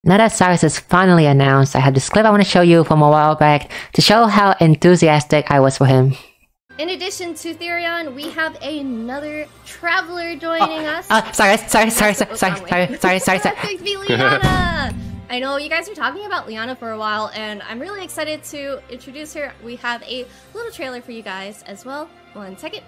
Now that Cyrus is finally announced, I have this clip I want to show you from a while back to show how enthusiastic I was for him. In addition to Therion, we have another traveler joining us. Sorry. Liana! I know you guys were talking about Liana for a while, and I'm really excited to introduce her. We have a little trailer for you guys as well. 1 second.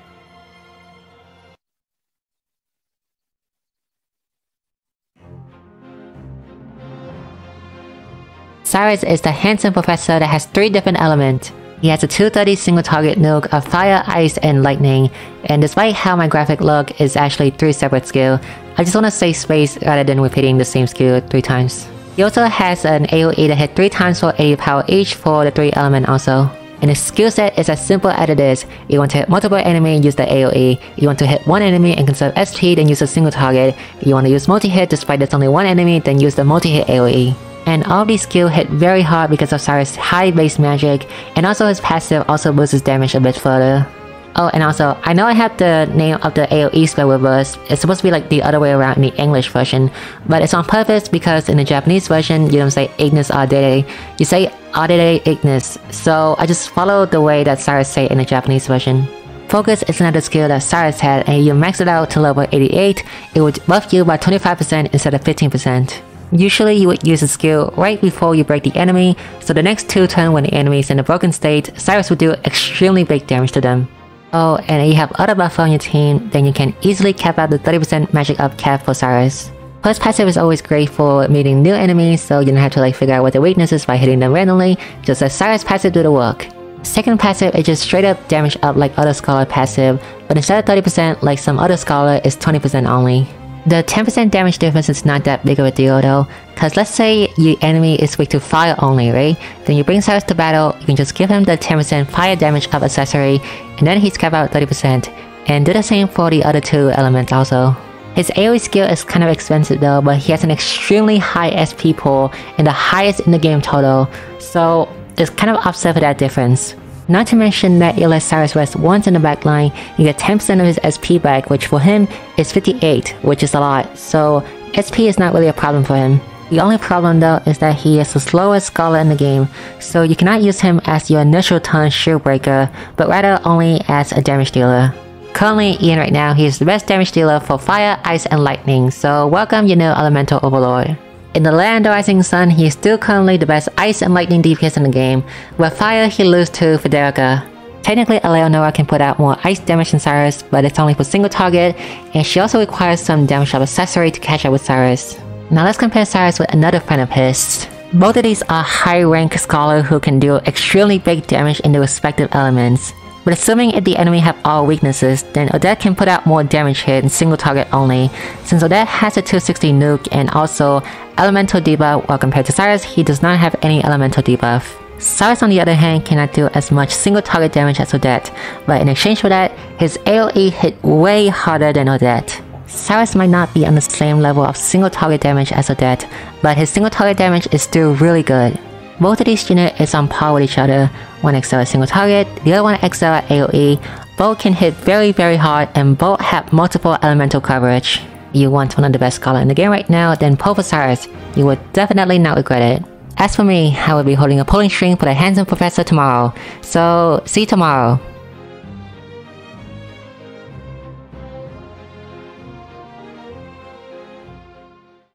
Cyrus is the handsome professor that has 3 different elements. He has a 230 single target nuke of fire, ice, and lightning, and despite how my graphic look is actually 3 separate skills, I just want to save space rather than repeating the same skill 3 times. He also has an AoE that hit 3 times for 80 power each for the 3 element also. And his skill set is as simple as it is. You want to hit multiple enemies, use the AoE. You want to hit one enemy and conserve SP, then use a single target. You want to use multi-hit despite there's only one enemy, then use the multi-hit AoE. And all these skills hit very hard because of Cyrus' high base magic, and also his passive also boosts his damage a bit further. Oh, and also, I know I have the name of the AoE spell reversed. It's supposed to be like the other way around in the English version, but it's on purpose because in the Japanese version, you don't say Ignis Ardere, you say Ardere Ignis, so I just followed the way that Cyrus say in the Japanese version. Focus is another skill that Cyrus had, and if you max it out to level 88, it would buff you by 25% instead of 15%. Usually you would use the skill right before you break the enemy, so the next 2 turns when the enemy is in a broken state, Cyrus would do extremely big damage to them. Oh, and if you have other buffer on your team, then you can easily cap out the 30% magic up cap for Cyrus. First passive is always great for meeting new enemies, so you don't have to like figure out what their weakness is by hitting them randomly, just let Cyrus passive do the work. Second passive is just straight up damage up like other scholar passive, but instead of 30% like some other scholar, it's 20% only. The 10% damage difference is not that big of a deal though, cause let's say your enemy is weak to fire only, right? Then you bring Cyrus to battle, you can just give him the 10% fire damage up accessory, and then he's cap out 30%, and do the same for the other 2 elements also. His AoE skill is kind of expensive though, but he has an extremely high SP pool and the highest in the game total, so it's kind of offset for that difference. Not to mention that you let Cyrus rest once in the backline, you get 10% of his SP back, which for him is 58, which is a lot, so SP is not really a problem for him. The only problem though is that he is the slowest scholar in the game, so you cannot use him as your initial turn shield breaker, but rather only as a damage dealer. Currently, Ian right now, he is the best damage dealer for fire, ice, and lightning, so welcome your new elemental overlord. In the Land of Rising Sun, he is still currently the best ice and lightning DPS in the game, with fire he loses to Federica. Technically, Eleonora can put out more ice damage than Cyrus, but it's only for single target, and she also requires some damage of accessory to catch up with Cyrus. Now let's compare Cyrus with another friend of his. Both of these are high rank scholars who can deal extremely big damage in their respective elements. But assuming if the enemy have all weaknesses, then Odette can put out more damage hit in single target only, since Odette has a 260 nuke and also elemental debuff, while compared to Cyrus, he does not have any elemental debuff. Cyrus on the other hand cannot do as much single target damage as Odette, but in exchange for that, his AoE hit way harder than Odette. Cyrus might not be on the same level of single target damage as Odette, but his single target damage is still really good. Both of these units is on par with each other. One excel at single target, the other one excel at AoE. Both can hit very hard and both have multiple elemental coverage. You want one of the best scholar in the game right now, then pull for Cyrus. You would definitely not regret it. As for me, I will be holding a polling stream for the handsome professor tomorrow. So, see you tomorrow.